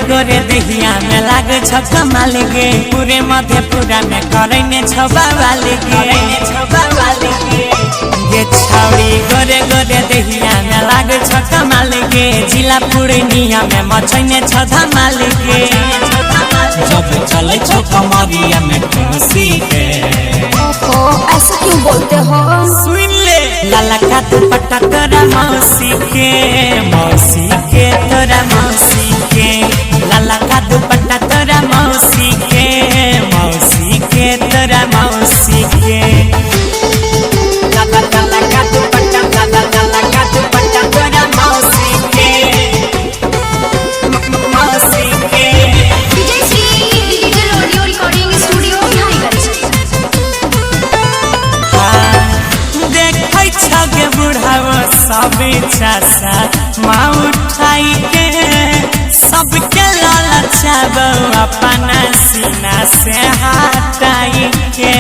गोरे दहिया में लागे छक्का माल गे पूरे मधेपुरा में करैने छबा वाले गे छौड़ी गोरे गोरे दहिया में लागे छक्का माल गे जिला पूर्णिया में मचैने छधा माल गे जब चले छो कमरिया में खुशी के ऐसा क्यों बोलते हो? सुन ले लाला का दुपट्टा तोरा मौसी के तोरा मौसी के लाला का दुपट्टा तोरा मौसी के तोरा मौसी के लाला का दुपट्टा तोरा मौसी के Vijay Shri digital audio recording studio देखै छगे बुढ़ावा सब चासा माँ उठाई के सबके लालचाब अपना सीना से हटाई के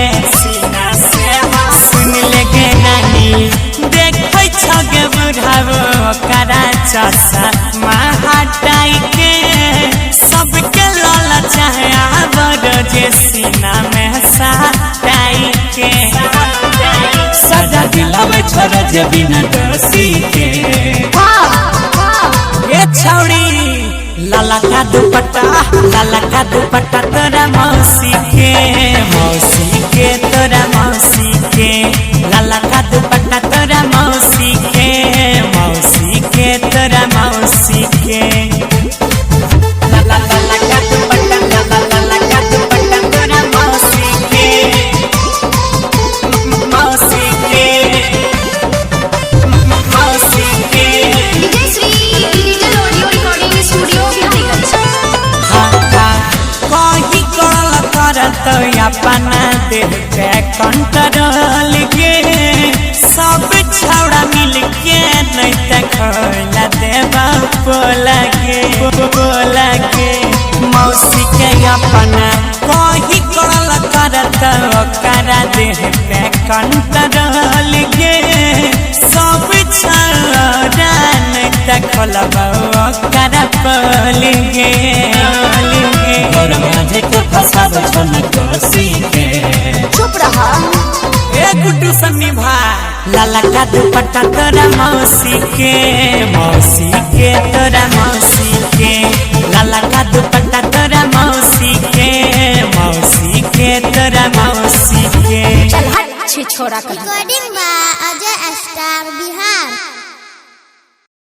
सुन लेगे नानी देखै छगे बुढ़ावा करा चासा माँ हटाई के सबके लालचाब जे सीना में सटाई के सदा दिलावे छोरा जे बिना डसी के ये छौड़ी लाला का दुपट्टा तोरा मौसी के तोरा मौसी के लाला का दुपट्टा तोरा मौसी के तोरा मौसी के लाला का दुपट्टा तोरा मौसी के Vijay Shri digital audio recording studio अपना देह पे कंट्रोल के सब छौड़ा मिल के नहीं तखला देवा बोला के मौसी के अपना कही करल करत ओकरा देह पे कंट्रोल के सब छौड़ा नहीं तखला ओकरा बोल गे चुप रहा गुड्डू सन्नी भाई लाला का दुपट्टा तोरा मौसी के तोरा मौसी के लाला का दुपट्टा तोरा मौसी के तोरा मौसी के चल हट छी छोरा कर रिकॉर्डिंग बा अजय स्टार बिहार।